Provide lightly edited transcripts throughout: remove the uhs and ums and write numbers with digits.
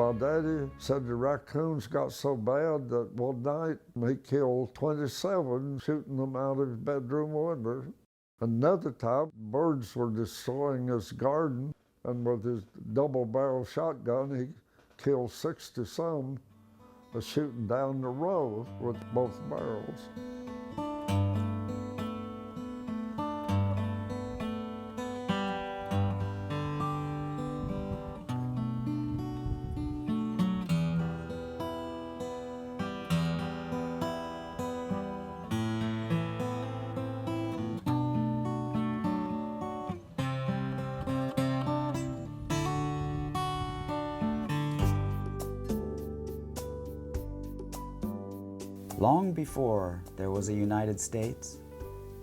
My daddy said the raccoons got so bad that one night he killed 27, shooting them out of his bedroom window. Another time, birds were destroying his garden, and with his double-barrel shotgun, he killed 60-some, shooting down the row with both barrels. Long before there was a United States,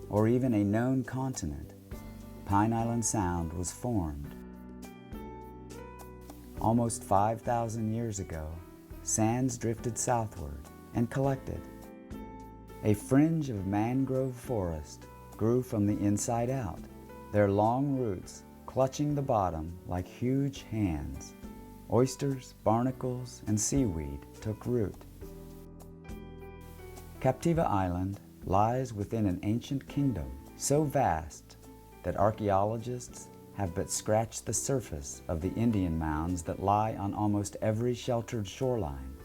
or even a known continent, Pine Island Sound was formed. Almost 5,000 years ago, sands drifted southward and collected. A fringe of mangrove forest grew from the inside out, their long roots clutching the bottom like huge hands. Oysters, barnacles, and seaweed took root. Captiva Island lies within an ancient kingdom so vast that archaeologists have but scratched the surface of the Indian mounds that lie on almost every sheltered shoreline.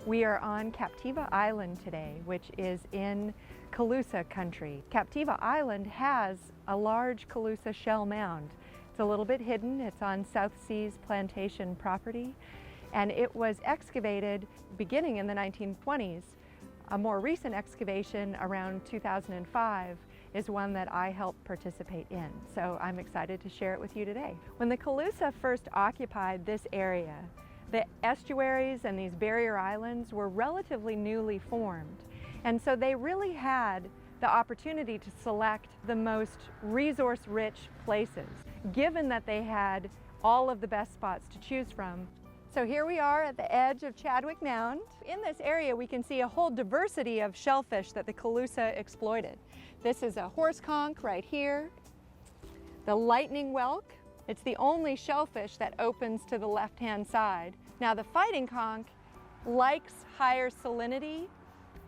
We are on Captiva Island today, which is in Calusa country. Captiva Island has a large Calusa shell mound. It's a little bit hidden. It's on South Seas Plantation property, and it was excavated beginning in the 1920s. A more recent excavation around 2005 is one that I helped participate in, so I'm excited to share it with you today. When the Calusa first occupied this area, the estuaries and these barrier islands were relatively newly formed, and so they really had the opportunity to select the most resource-rich places, given that they had all of the best spots to choose from. So here we are at the edge of Chadwick Mound. In this area we can see a whole diversity of shellfish that the Calusa exploited. This is a horse conch right here, the lightning whelk. It's the only shellfish that opens to the left-hand side. Now the fighting conch likes higher salinity.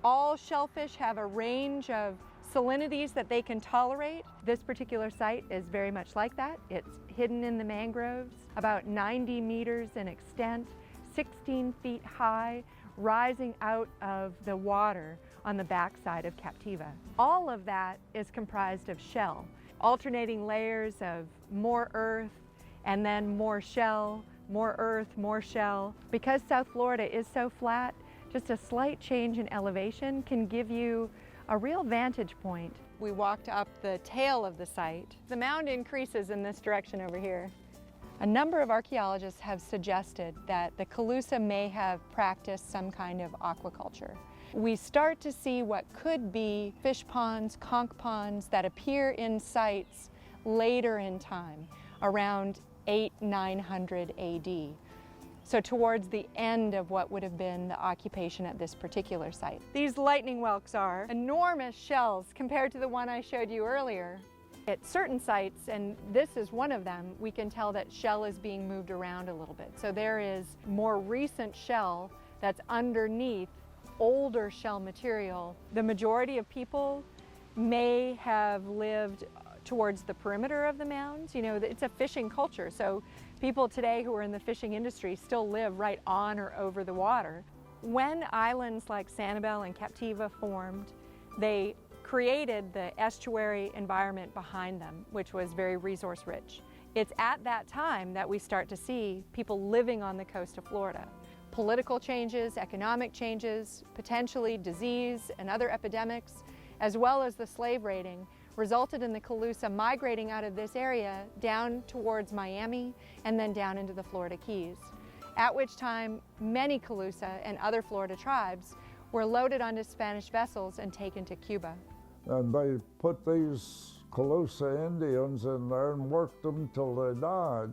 All shellfish have a range of salinities that they can tolerate. This particular site is very much like that. It's hidden in the mangroves, about 90 meters in extent, 16 feet high, rising out of the water on the backside of Captiva. All of that is comprised of shell, alternating layers of more earth and then more shell, more earth, more shell. Because South Florida is so flat, just a slight change in elevation can give you a real vantage point. We walked up the tail of the site. The mound increases in this direction over here. A number of archaeologists have suggested that the Calusa may have practiced some kind of aquaculture. We start to see what could be fish ponds, conch ponds that appear in sites later in time, around 800–900 AD. So towards the end of what would have been the occupation at this particular site. These lightning whelks are enormous shells compared to the one I showed you earlier. At certain sites, and this is one of them, we can tell that shell is being moved around a little bit. So there is more recent shell that's underneath older shell material. The majority of people may have lived towards the perimeter of the mounds. You know, it's a fishing culture, so people today who are in the fishing industry still live right on or over the water. When islands like Sanibel and Captiva formed, they created the estuary environment behind them, which was very resource rich. It's at that time that we start to see people living on the coast of Florida. Political changes, economic changes, potentially disease and other epidemics, as well as the slave raiding, resulted in the Calusa migrating out of this area down towards Miami and then down into the Florida Keys, at which time many Calusa and other Florida tribes were loaded onto Spanish vessels and taken to Cuba. And they put these Calusa Indians in there and worked them till they died.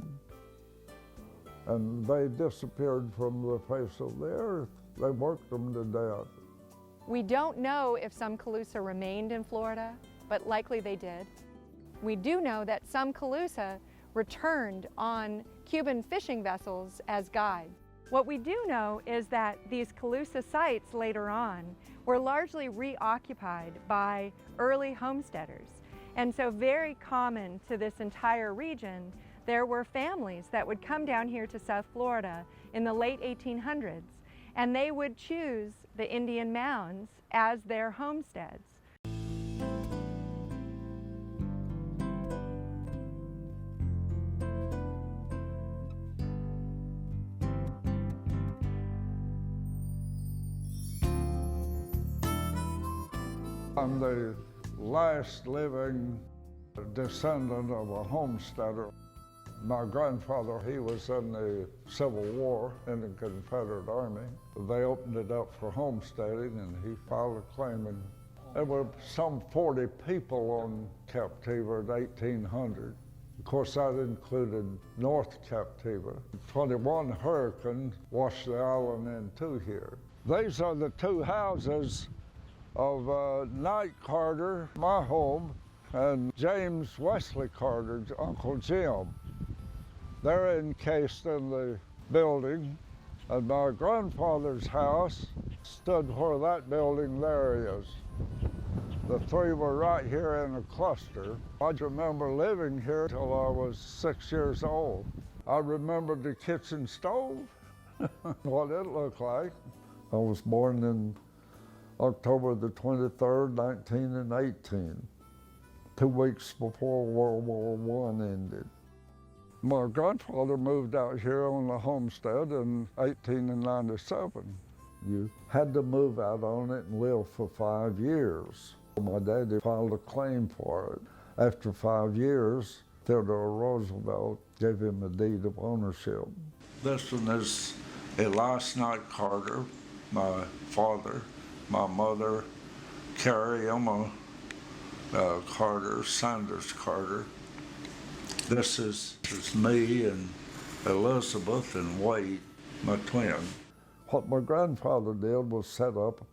And they disappeared from the face of the earth. They worked them to death. We don't know if some Calusa remained in Florida, but likely they did. We do know that some Calusa returned on Cuban fishing vessels as guides. What we do know is that these Kalosa sites later on were largely reoccupied by early homesteaders. And so very common to this entire region, there were families that would come down here to South Florida in the late 1800s, and they would choose the Indian mounds as their homesteads. I'm the last living descendant of a homesteader. My grandfather, he was in the Civil War in the Confederate Army. They opened it up for homesteading and he filed a claim. And there were some 40 people on Captiva at 1800. Of course, that included North Captiva. 21 hurricanes washed the island into here. These are the two houses of Knight Carter, my home, and James Wesley Carter's Uncle Jim. They're encased in the building, and my grandfather's house stood where that building there is. The three were right here in a cluster. I remember living here till I was 6 years old. I remember the kitchen stove, what it looked like. I was born in October the 23rd, 1918, 2 weeks before World War I ended. My grandfather moved out here on the homestead in 1897. You had to move out on it and live for 5 years. My daddy filed a claim for it. After 5 years, Theodore Roosevelt gave him a deed of ownership. This one is Elias Knight Carter, my father. My mother, Carrie Emma Carter, Sanders Carter. This is me and Elizabeth and Wade, my twin. What my grandfather did was set up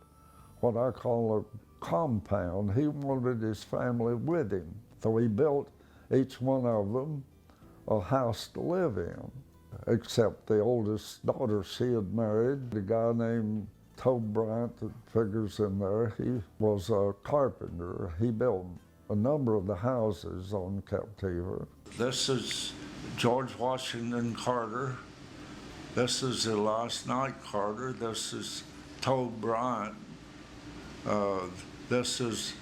what I call a compound. He wanted his family with him. So he built each one of them a house to live in, except the oldest daughter she had married, the guy named Tobe Bryant that figures in there. He was a carpenter. He built a number of the houses on Captiva. This is George Washington Carter. This is Elias Knight Carter. This is Tobe Bryant. This is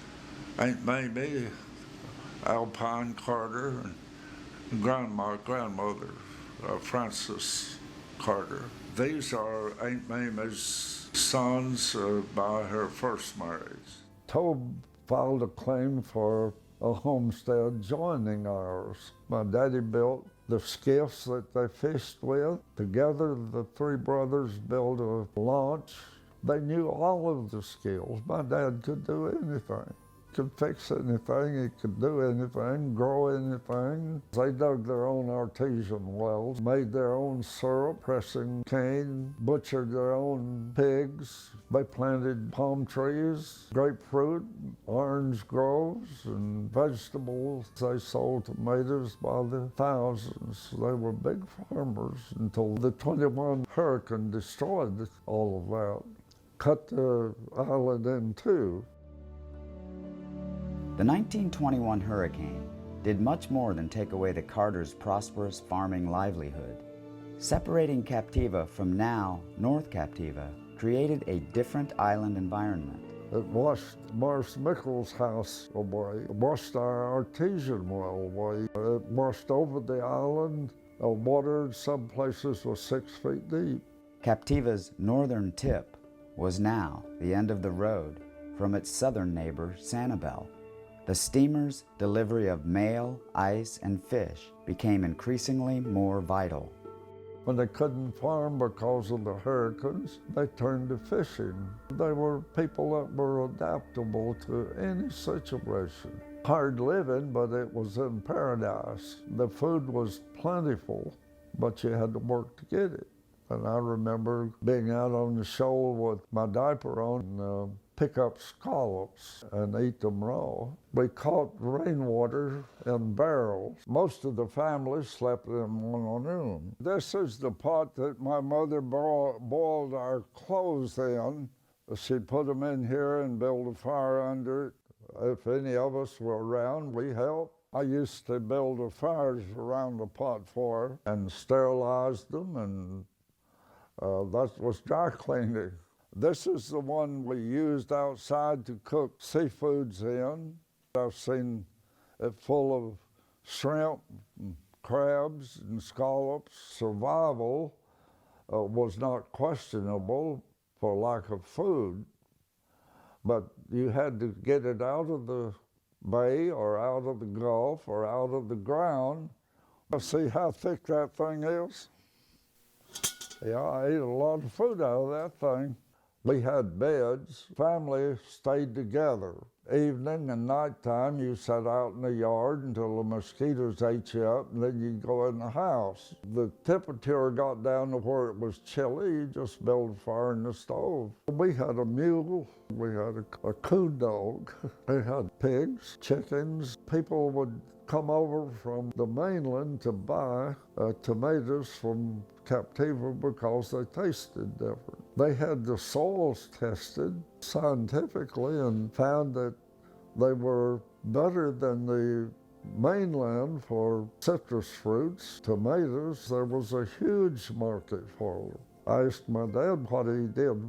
Aunt Mamie, Alpine Carter, and grandmother, Frances Carter. These are Aunt Mamie's sons by her first marriage. Tobe filed a claim for a homestead joining ours. My daddy built the skiffs that they fished with. Together, the three brothers built a launch. They knew all of the skills. My dad could do anything. Could fix anything, he could do anything, grow anything. They dug their own artesian wells, made their own syrup, pressing cane, butchered their own pigs. They planted palm trees, grapefruit, orange groves, and vegetables. They sold tomatoes by the thousands. They were big farmers until the 21 hurricane destroyed all of that, cut the island in two. The 1921 hurricane did much more than take away the Carters' prosperous farming livelihood. Separating Captiva from now North Captiva created a different island environment. It washed Morris Mickles' house away. It washed our artesian well away. It washed over the island. The water in some places was 6 feet deep. Captiva's northern tip was now the end of the road from its southern neighbor, Sanibel. The steamer's delivery of mail, ice, and fish became increasingly more vital. When they couldn't farm because of the hurricanes, they turned to fishing. They were people that were adaptable to any situation. Hard living, but it was in paradise. The food was plentiful, but you had to work to get it. And I remember being out on the shoal with my diaper on and pick up scallops and eat them raw. We caught rainwater in barrels. Most of the family slept in one room. This is the pot that my mother boiled our clothes in. She'd put them in here and build a fire under it. If any of us were around, we helped. I used to build the fires around the pot for her and sterilize them, and that was dry cleaning. This is the one we used outside to cook seafoods in. I've seen it full of shrimp, and crabs, and scallops. Survival was not questionable for lack of food, but you had to get it out of the bay or out of the Gulf or out of the ground. See how thick that thing is? Yeah, I ate a lot of food out of that thing. We had beds. Family stayed together. Evening and nighttime, you sat out in the yard until the mosquitoes ate you up, and then you'd go in the house. The temperature got down to where it was chilly. You just built a fire in the stove. We had a mule. We had a coon dog. We had pigs, chickens. People would come over from the mainland to buy tomatoes from Captiva because they tasted different. They had the soils tested scientifically and found that they were better than the mainland for citrus fruits, tomatoes. There was a huge market for them. I asked my dad what he did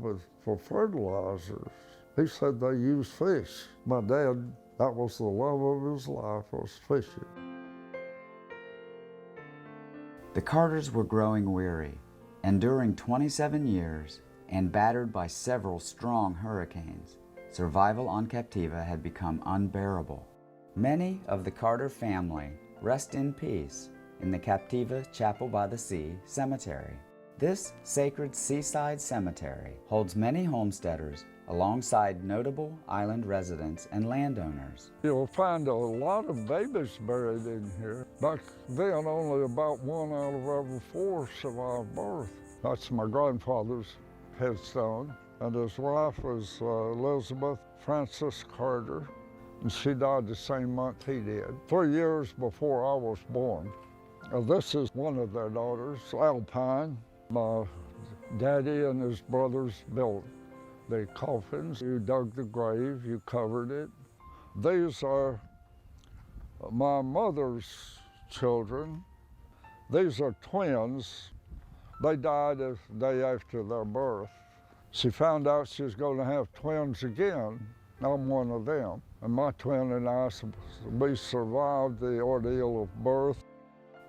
for fertilizers. He said they used fish. My dad, that was the love of his life, was fishing. The Carters were growing weary, enduring 27 years and battered by several strong hurricanes. Survival on Captiva had become unbearable. Many of the Carter family rest in peace in the Captiva Chapel by the Sea Cemetery. This sacred seaside cemetery holds many homesteaders alongside notable island residents and landowners. You'll find a lot of babies buried in here. Back then, only about 1 out of every 4 survived birth. That's my grandfather's headstone, and his wife was Elizabeth Frances Carter, and she died the same month he did, 3 years before I was born. This is one of their daughters, Alpine. My daddy and his brothers built the coffins. You dug the grave, you covered it. These are my mother's children. These are twins. They died the day after their birth. She found out she was going to have twins again. I'm one of them. And my twin and I, we survived the ordeal of birth.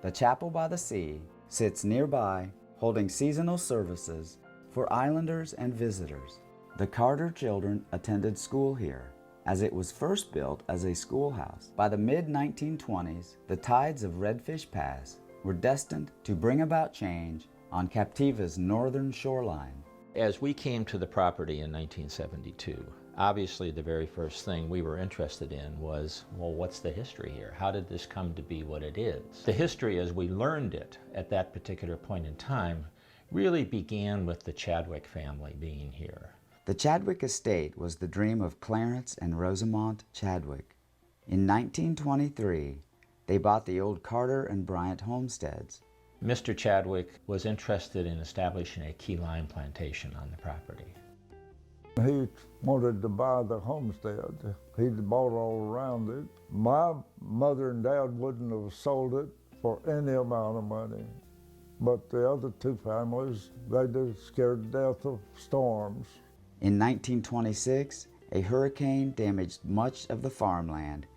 The Chapel by the Sea sits nearby, holding seasonal services for islanders and visitors. The Carter children attended school here, as it was first built as a schoolhouse. By the mid-1920s, the tides of Redfish Pass were destined to bring about change on Captiva's northern shoreline. As we came to the property in 1972, obviously the very first thing we were interested in was, well, what's the history here? How did this come to be what it is? The history, as we learned it at that particular point in time, really began with the Chadwick family being here. The Chadwick estate was the dream of Clarence and Rosamond Chadwick. In 1923, they bought the old Carter and Bryant homesteads. Mr. Chadwick was interested in establishing a key lime plantation on the property. He wanted to buy the homestead. He'd bought all around it. My mother and dad wouldn't have sold it for any amount of money. But the other 2 families, they just scared to death of storms. In 1926, a hurricane damaged much of the farmland,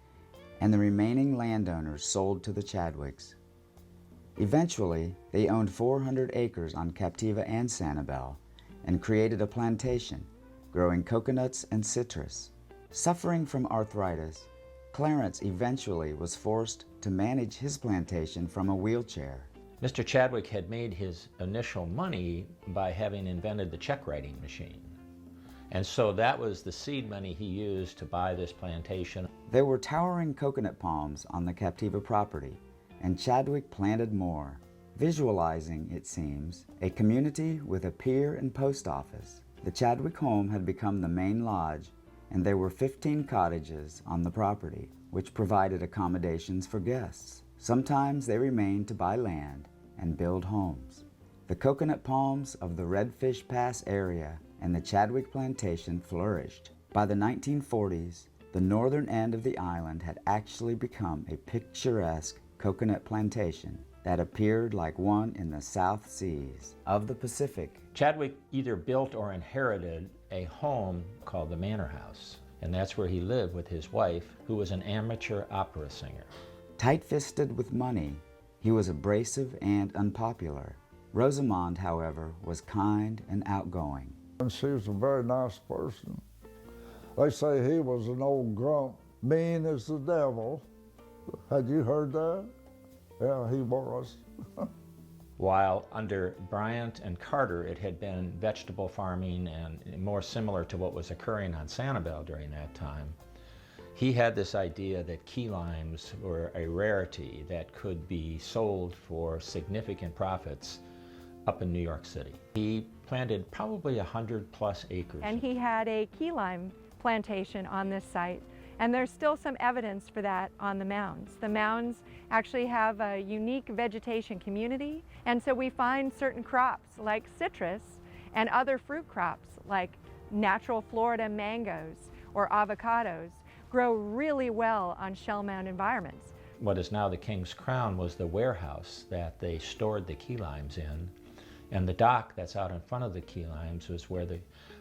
and the remaining landowners sold to the Chadwicks. Eventually, they owned 400 acres on Captiva and Sanibel and created a plantation, growing coconuts and citrus. Suffering from arthritis, Clarence eventually was forced to manage his plantation from a wheelchair. Mr. Chadwick had made his initial money by having invented the check writing machine. And so that was the seed money he used to buy this plantation. There were towering coconut palms on the Captiva property, and Chadwick planted more. visualizing, it seems, a community with a pier and post office. The Chadwick home had become the main lodge, and there were 15 cottages on the property, which provided accommodations for guests. Sometimes they remained to buy land and build homes. The coconut palms of the Redfish Pass area and the Chadwick plantation flourished. By the 1940s, the northern end of the island had actually become a picturesque coconut plantation that appeared like one in the South Seas of the Pacific. Chadwick either built or inherited a home called the Manor House, and that's where he lived with his wife, who was an amateur opera singer. Tight-fisted with money, he was abrasive and unpopular. Rosamond, however, was kind and outgoing. And she was a very nice person. They say he was an old grump, mean as the devil. Had you heard that? Yeah, he was. While under Bryant and Carter, it had been vegetable farming and more similar to what was occurring on Sanibel during that time, he had this idea that key limes were a rarity that could be sold for significant profits up in New York City. He planted probably 100+ acres. And he had a key lime plantation on this site, and there's still some evidence for that on the mounds. The mounds actually have a unique vegetation community, and so we find certain crops like citrus and other fruit crops like natural Florida mangoes or avocados grow really well on shell mound environments. What is now the King's Crown was the warehouse that they stored the key limes in, and the dock that's out in front of the key limes was where the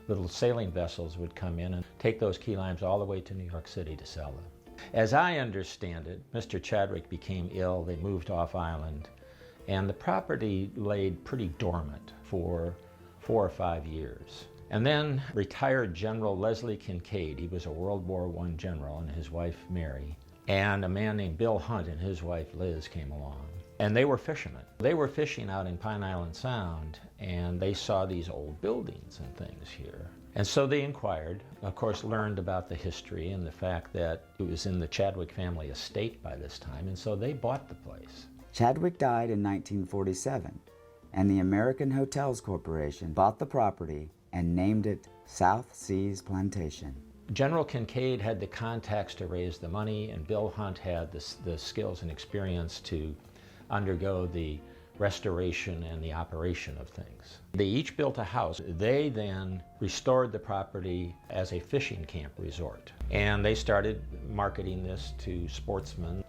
little sailing vessels would come in and take those key limes all the way to New York City to sell them. As I understand it, Mr. Chadwick became ill, they moved off island, and the property laid pretty dormant for 4 or 5 years. And then retired General Leslie Kincaid, he was a World War I general, and his wife Mary, and a man named Bill Hunt and his wife Liz came along. And they were fishermen. They were fishing out in Pine Island Sound, and they saw these old buildings and things here. And so they inquired, of course learned about the history and the fact that it was in the Chadwick family estate by this time, and so they bought the place. Chadwick died in 1947, and the American Hotels Corporation bought the property and named it South Seas Plantation. General Kincaid had the contacts to raise the money, and Bill Hunt had the skills and experience to undergo the restoration and the operation of things. They each built a house. They then restored the property as a fishing camp resort. And they started marketing this to sportsmen.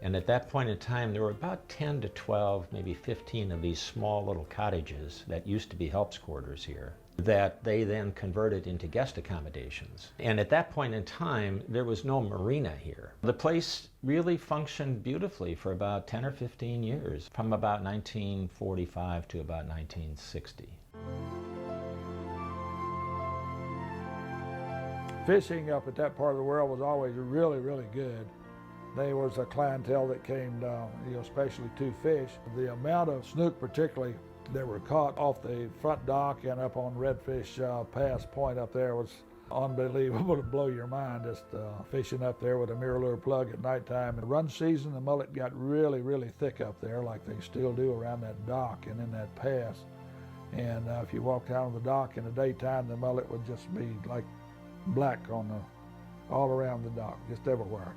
And at that point in time, there were about 10 to 12, maybe 15 of these small little cottages that used to be helps quarters here, that they then converted into guest accommodations. And at that point in time, there was no marina here. The place really functioned beautifully for about 10 or 15 years, from about 1945 to about 1960. Fishing up at that part of the world was always really, really good. There was a clientele that came down, especially to fish. The amount of snook particularly that were caught off the front dock and up on Redfish Pass Point up there was unbelievable to blow your mind, just fishing up there with a mirror plug at nighttime. In run season, the mullet got really, really thick up there, like they still do around that dock and in that pass. And if you walked down the dock in the daytime, the mullet would just be like black all around the dock, just everywhere.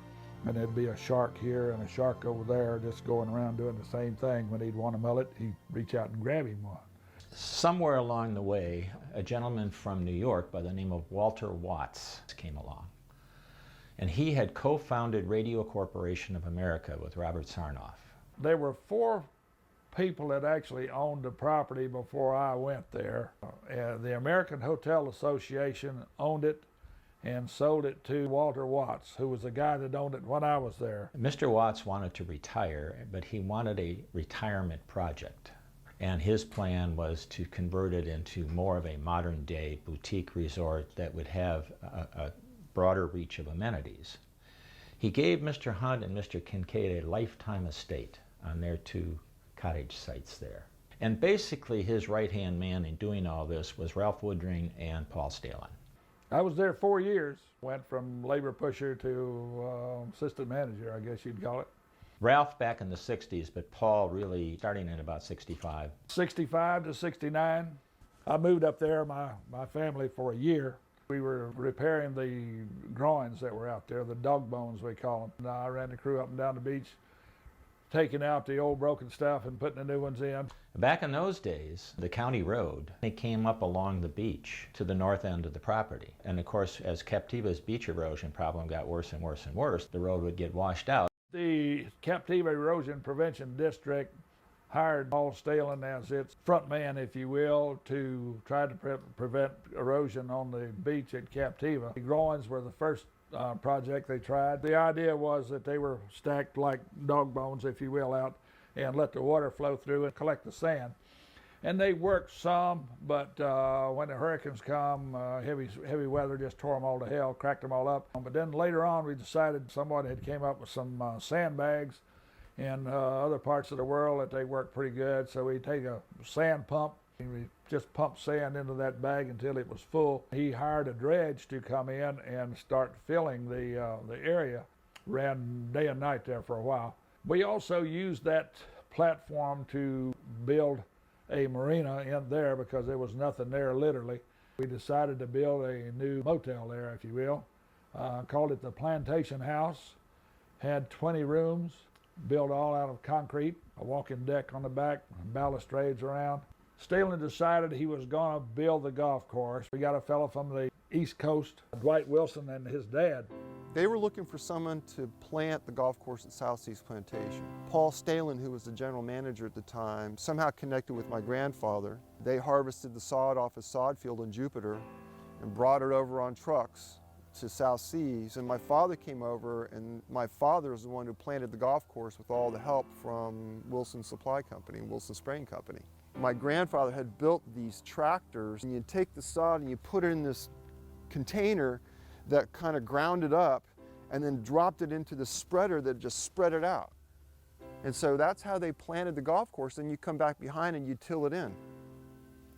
And there'd be a shark here and a shark over there just going around doing the same thing. When he'd want a mullet, he'd reach out and grab him one. Somewhere along the way, a gentleman from New York by the name of Walter Watts came along. And he had co-founded Radio Corporation of America with Robert Sarnoff. There were 4 people that actually owned the property before I went there. The American Hotel Association owned it and sold it to Walter Watts, who was the guy that owned it when I was there. Mr. Watts wanted to retire, but he wanted a retirement project. And his plan was to convert it into more of a modern-day boutique resort that would have a broader reach of amenities. He gave Mr. Hunt and Mr. Kincaid a lifetime estate on their 2 cottage sites there. And basically his right-hand man in doing all this was Ralph Woodring and Paul Stalin. I was there 4 years, went from labor pusher to assistant manager, I guess you'd call it. Ralph back in the 60s, but Paul really starting in about 65. 65 to 69, I moved up there, my family, for a year. We were repairing the groins that were out there, the dog bones we call them. And I ran the crew up and down the beach, taking out the old broken stuff and putting the new ones in. Back in those days, the county road, they came up along the beach to the north end of the property. And of course, as Captiva's beach erosion problem got worse and worse and worse, the road would get washed out. The Captiva Erosion Prevention District hired Paul Stalin as its front man, if you will, to try to prevent erosion on the beach at Captiva. The groins were the first project they tried. The idea was that they were stacked like dog bones, if you will, out and let the water flow through and collect the sand. And they worked some, but when the hurricanes come, heavy weather just tore them all to hell, cracked them all up. But then later on, we decided someone had came up with some sandbags in other parts of the world that they worked pretty good. So we take a sand pump and we just pump sand into that bag until it was full. He hired a dredge to come in and start filling the area. Ran day and night there for a while. We also used that platform to build a marina in there because there was nothing there literally. We decided to build a new motel there, if you will. Called it the Plantation House. Had 20 rooms, built all out of concrete, a walking deck on the back, balustrades around. Stalin decided he was going to build the golf course. We got a fellow from the East Coast, Dwight Wilson, and his dad. They were looking for someone to plant the golf course at South Seas Plantation. Paul Stalin, who was the general manager at the time, somehow connected with my grandfather. They harvested the sod off a sod field in Jupiter and brought it over on trucks to South Seas. And my father came over, and my father is the one who planted the golf course with all the help from Wilson Supply Company, Wilson Spraying Company. My grandfather had built these tractors, and you take the sod and you put it in this container that kind of ground it up and then dropped it into the spreader that just spread it out. And so that's how they planted the golf course, and you come back behind and you till it in.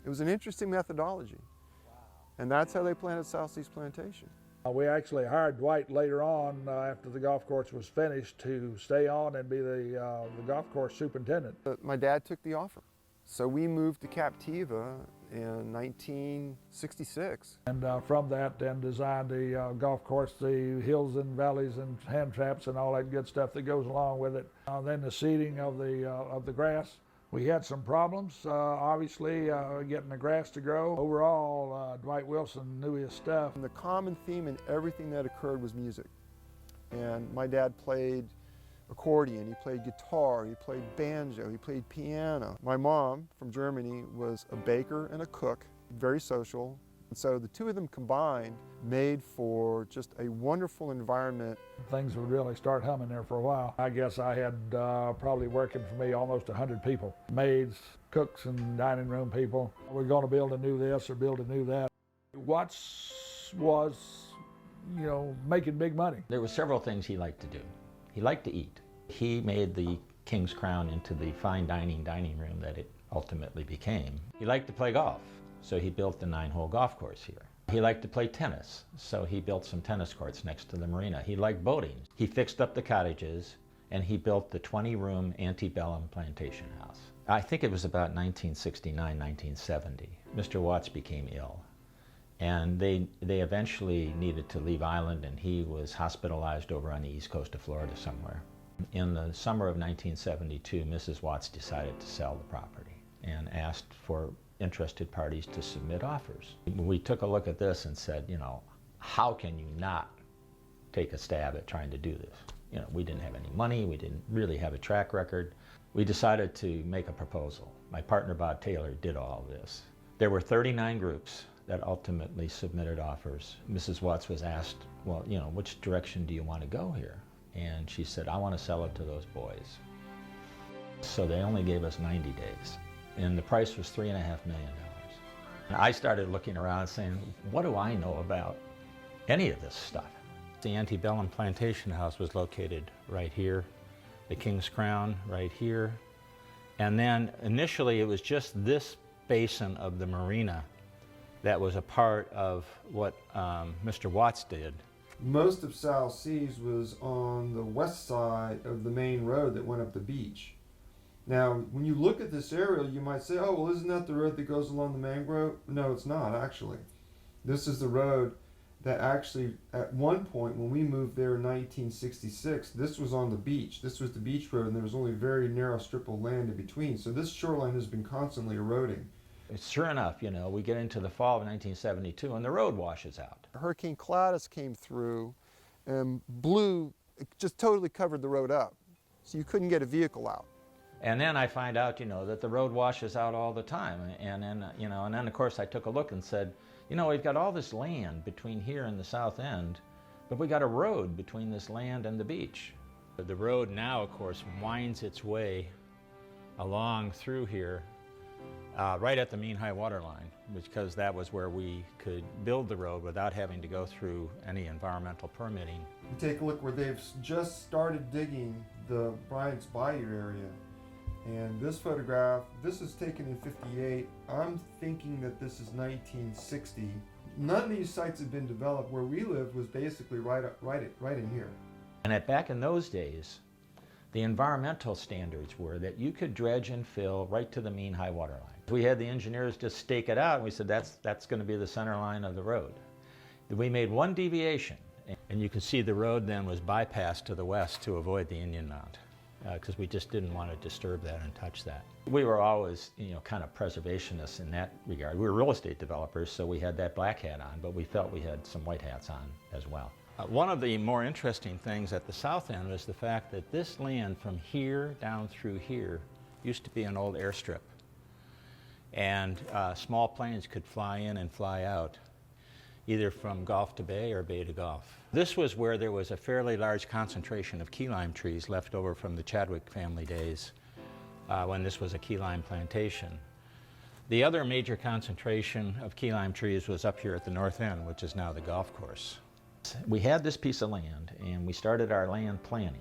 It was an interesting methodology. Wow. And that's how they planted South Seas Plantation. We actually hired Dwight later on after the golf course was finished to stay on and be the golf course superintendent. But my dad took the offer. So we moved to Captiva in 1966. And from that then designed the golf course, the hills and valleys and hand traps and all that good stuff that goes along with it. Then the seeding of the grass. We had some problems, obviously, getting the grass to grow. Overall, Dwight Wilson knew his stuff. And the common theme in everything that occurred was music. And my dad played accordion, he played guitar, he played banjo, he played piano. My mom from Germany was a baker and a cook, very social. And so the two of them combined made for just a wonderful environment. Things would really start humming there for a while. I guess I had probably working for me almost 100 people. Maids, cooks, and dining room people. We're going to build a new this or build a new that. Watts was, making big money. There were several things he liked to do. He liked to eat. He made the King's Crown into the fine dining room that it ultimately became. He liked to play golf, so he built the 9-hole golf course here. He liked to play tennis, so he built some tennis courts next to the marina. He liked boating. He fixed up the cottages, and he built the 20-room antebellum plantation house. I think it was about 1969, 1970. Mr. Watts became ill, and they eventually needed to leave island, and he was hospitalized over on the east coast of Florida somewhere. In the summer of 1972, Mrs. Watts decided to sell the property and asked for interested parties to submit offers. We took a look at this and said, how can you not take a stab at trying to do this? We didn't have any money, we didn't really have a track record. We decided to make a proposal. My partner Bob Taylor did all of this. There were 39 groups that ultimately submitted offers. Mrs. Watts was asked, well, which direction do you want to go here? And she said, I want to sell it to those boys. So they only gave us 90 days. And the price was $3.5 million. And I started looking around saying, what do I know about any of this stuff? The antebellum plantation house was located right here, the King's Crown right here. And then initially it was just this basin of the marina that was a part of what Mr. Watts did. Most of South Seas was on the west side of the main road that went up the beach. Now, when you look at this aerial, you might say, oh, well, isn't that the road that goes along the mangrove? No, it's not, actually. This is the road that actually, at one point, when we moved there in 1966, this was on the beach. This was the beach road, and there was only a very narrow strip of land in between. So this shoreline has been constantly eroding. Sure enough, you know, we get into the fall of 1972 and the road washes out. Hurricane Cladis came through and blew, it just totally covered the road up. So you couldn't get a vehicle out. And then I find out, you know, that the road washes out all the time. And then, you know, and then of course I took a look and said, you know, we've got all this land between here and the south end, but we got a road between this land and the beach. The road now, of course, winds its way along through here, right at the mean high water line, because that was where we could build the road without having to go through any environmental permitting. You take a look where they've just started digging the Bryant's Bayou area. And this photograph, this is taken in '58. I'm thinking that this is 1960. None of these sites have been developed. Where we lived was basically right in here. And back in those days, the environmental standards were that you could dredge and fill right to the mean high water line. We had the engineers just stake it out, and we said that's going to be the center line of the road. We made one deviation, and you can see the road then was bypassed to the west to avoid the Indian Mound, because we just didn't want to disturb that and touch that. We were always, you know, kind of preservationists in that regard. We were real estate developers, so we had that black hat on, but we felt we had some white hats on as well. One of the more interesting things at the south end was the fact that this land from here down through here used to be an old airstrip. And small planes could fly in and fly out, either from Gulf to Bay or Bay to Gulf. This was where there was a fairly large concentration of key lime trees left over from the Chadwick family days, when this was a key lime plantation. The other major concentration of key lime trees was up here at the north end, which is now the golf course. We had this piece of land, and we started our land planning,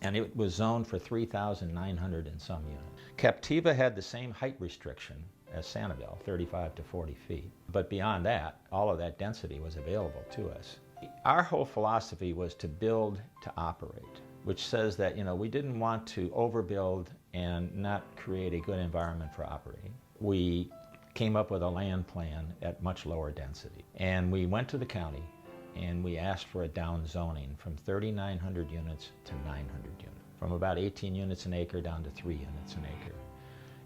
and it was zoned for 3,900 and some units. Captiva had the same height restriction as Sanibel, 35 to 40 feet. But beyond that, all of that density was available to us. Our whole philosophy was to build to operate, which says that, you know, we didn't want to overbuild and not create a good environment for operating. We came up with a land plan at much lower density. And we went to the county and we asked for a down zoning from 3,900 units to 900 units, from about 18 units an acre down to 3 units an acre.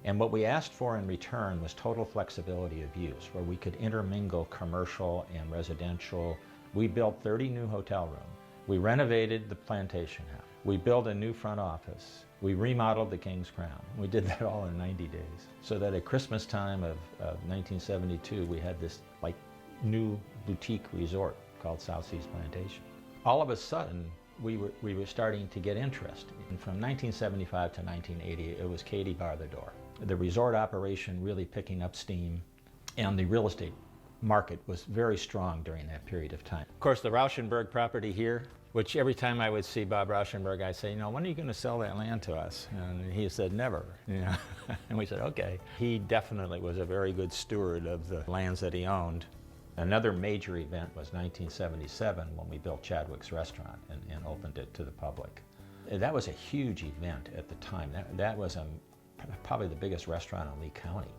And what we asked for in return was total flexibility of use, where we could intermingle commercial and residential. We built 30 new hotel rooms. We renovated the plantation house. We built a new front office. We remodeled the King's Crown. We did that all in 90 days. So that at Christmas time of 1972, we had this like new boutique resort called South Seas Plantation. All of a sudden, we were starting to get interest. And from 1975 to 1980, it was Katie bar the door. The resort operation really picking up steam, and the real estate market was very strong during that period of time. Of course, the Rauschenberg property here, which every time I would see Bob Rauschenberg, I'd say, you know, when are you going to sell that land to us? And he said, never. You know? And we said, okay. He definitely was a very good steward of the lands that he owned. Another major event was 1977 when we built Chadwick's restaurant and opened it to the public. That was a huge event at the time. That was probably the biggest restaurant in Lee County.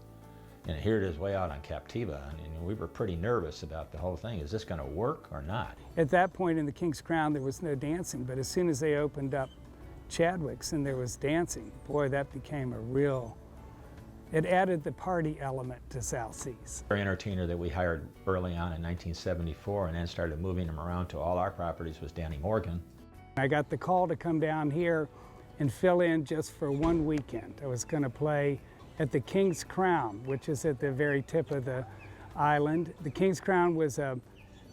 And here it is way out on Captiva, and we were pretty nervous about the whole thing. Is this going to work or not? At that point in the King's Crown, there was no dancing, but as soon as they opened up Chadwick's and there was dancing, boy, that became a real, it added the party element to South Seas. Our entertainer that we hired early on in 1974 and then started moving him around to all our properties was Danny Morgan. I got the call to come down here and fill in just for one weekend. I was going to play at the King's Crown, which is at the very tip of the island. The King's Crown was a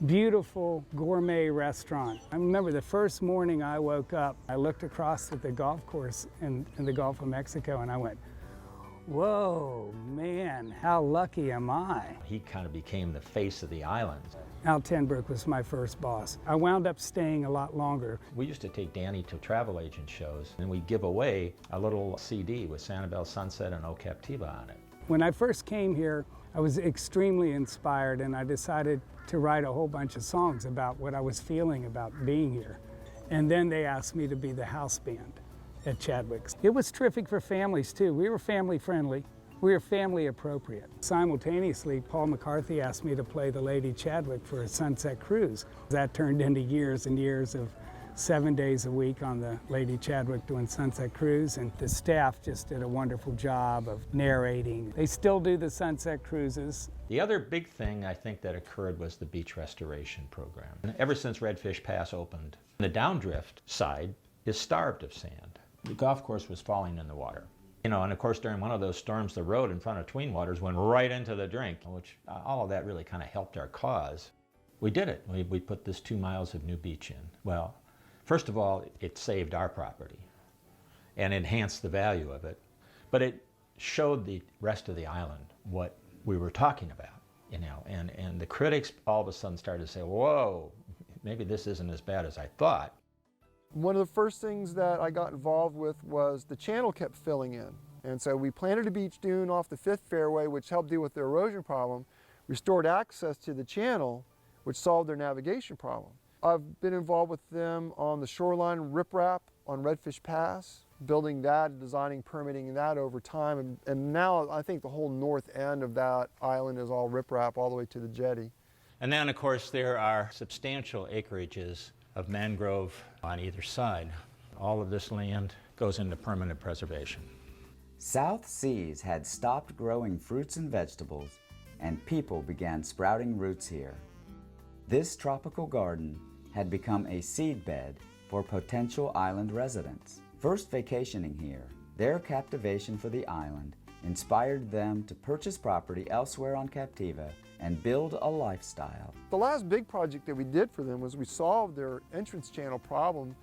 beautiful gourmet restaurant. I remember the first morning I woke up, I looked across at the golf course in the Gulf of Mexico and I went, whoa, man, how lucky am I? He kind of became the face of the island. Al Tenbrook was my first boss. I wound up staying a lot longer. We used to take Danny to travel agent shows and we'd give away a little CD with Sanibel Sunset and O Captiva on it. When I first came here, I was extremely inspired, and I decided to write a whole bunch of songs about what I was feeling about being here. And then they asked me to be the house band at Chadwick's. It was terrific for families too. We were family friendly. We were family appropriate. Simultaneously, Paul McCarthy asked me to play the Lady Chadwick for a sunset cruise. That turned into years and years of 7 days a week on the Lady Chadwick doing sunset cruise, and the staff just did a wonderful job of narrating. They still do the sunset cruises. The other big thing I think that occurred was the beach restoration program. Ever since Redfish Pass opened, the downdrift side is starved of sand. The golf course was falling in the water. You know, and of course during one of those storms, the road in front of Tween Waters went right into the drink, which all of that really kind of helped our cause. We did it. We put this 2 miles of new beach in. Well, first of all, it saved our property and enhanced the value of it, but it showed the rest of the island what we were talking about, you know, and the critics all of a sudden started to say, whoa, maybe this isn't as bad as I thought. One of the first things that I got involved with was the channel kept filling in. And so we planted a beach dune off the 5th fairway, which helped deal with the erosion problem, restored access to the channel, which solved their navigation problem. I've been involved with them on the shoreline riprap on Redfish Pass, building that, designing, permitting that over time. And now I think the whole north end of that island is all riprap all the way to the jetty. And then, of course, there are substantial acreages of mangrove on either side. All of this land goes into permanent preservation. South Seas had stopped growing fruits and vegetables, and people began sprouting roots here. This tropical garden had become a seedbed for potential island residents. First vacationing here, their captivation for the island inspired them to purchase property elsewhere on Captiva and build a lifestyle. The last big project that we did for them was we solved their entrance channel problem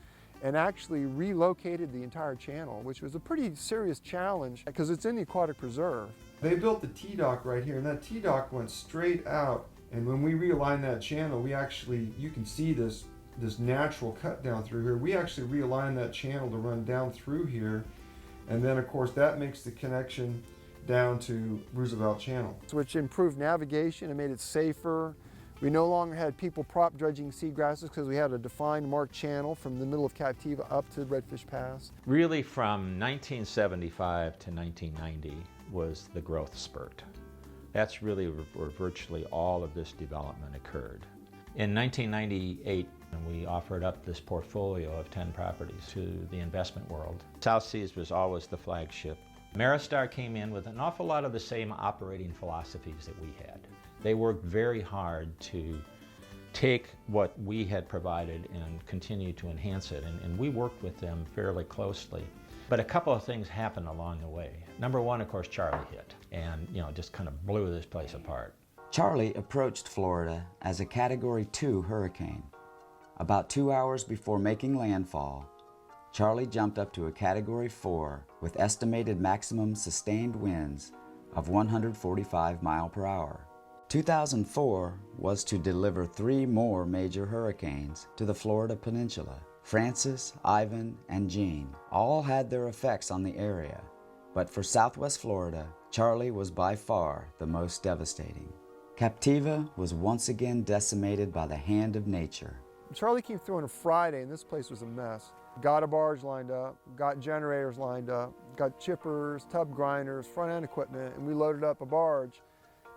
and actually relocated the entire channel, which was a pretty serious challenge because it's in the aquatic preserve. They built the T-dock right here, and that T-dock went straight out. And when we realigned that channel, we actually, you can see this natural cut down through here. We actually realigned that channel to run down through here. And then of course that makes the connection down to Roosevelt Channel, which improved navigation and made it safer. We no longer had people prop dredging seagrasses because we had a defined marked channel from the middle of Captiva up to Redfish Pass. Really from 1975 to 1990 was the growth spurt. That's really where virtually all of this development occurred. In 1998, we offered up this portfolio of 10 properties to the investment world. South Seas was always the flagship. Maristar came in with an awful lot of the same operating philosophies that we had. They worked very hard to take what we had provided and continue to enhance it, and we worked with them fairly closely. But a couple of things happened along the way. Number one, of course, Charlie hit, and just kind of blew this place apart. Charlie approached Florida as a Category 2 hurricane. About 2 hours before making landfall, Charlie jumped up to a Category 4 with estimated maximum sustained winds of 145 miles per hour. 2004 was to deliver 3 more major hurricanes to the Florida Peninsula. Francis, Ivan, and Jean all had their effects on the area, but for Southwest Florida, Charlie was by far the most devastating. Captiva was once again decimated by the hand of nature. Charlie came through on a Friday and this place was a mess. Got a barge lined up, got generators lined up, got chippers, tub grinders, front end equipment, and we loaded up a barge.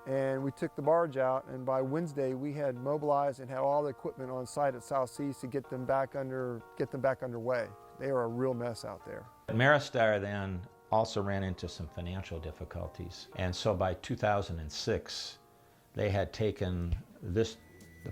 And we took the barge out, and by Wednesday we had mobilized and had all the equipment on site at South Seas to get them back underway. They are a real mess out there. Maristar then also ran into some financial difficulties, and so by 2006 they had taken the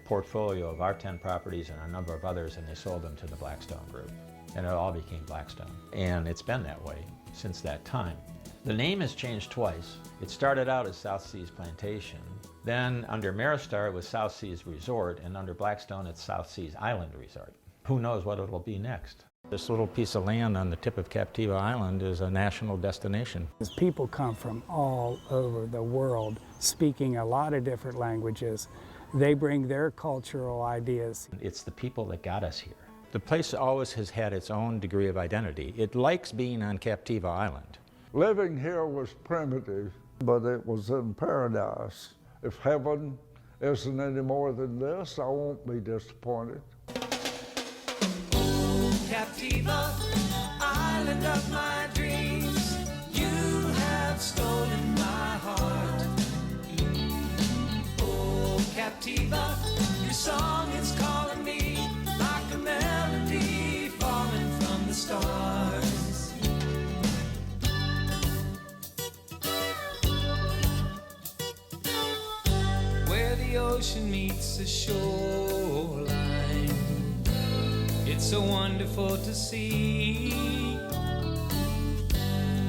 portfolio of our 10 properties and a number of others, and they sold them to the Blackstone Group, and it all became Blackstone, and it's been that way since that time. The name has changed twice. It started out as South Seas Plantation. Then under Maristar it was South Seas Resort, and under Blackstone it's South Seas Island Resort. Who knows what it'll be next? This little piece of land on the tip of Captiva Island is a national destination. As people come from all over the world speaking a lot of different languages, they bring their cultural ideas. It's the people that got us here. The place always has had its own degree of identity. It likes being on Captiva Island. Living here was primitive. but it was in paradise. If heaven isn't any more than this, I won't be disappointed. Captiva, island of my dreams, you have stolen my heart. Oh, Captiva, your song is calling me like a melody falling from the stars. Where the ocean meets the shoreline, it's so wonderful to see.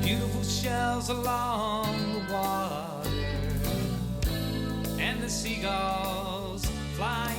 Beautiful shells along the water, and the seagulls fly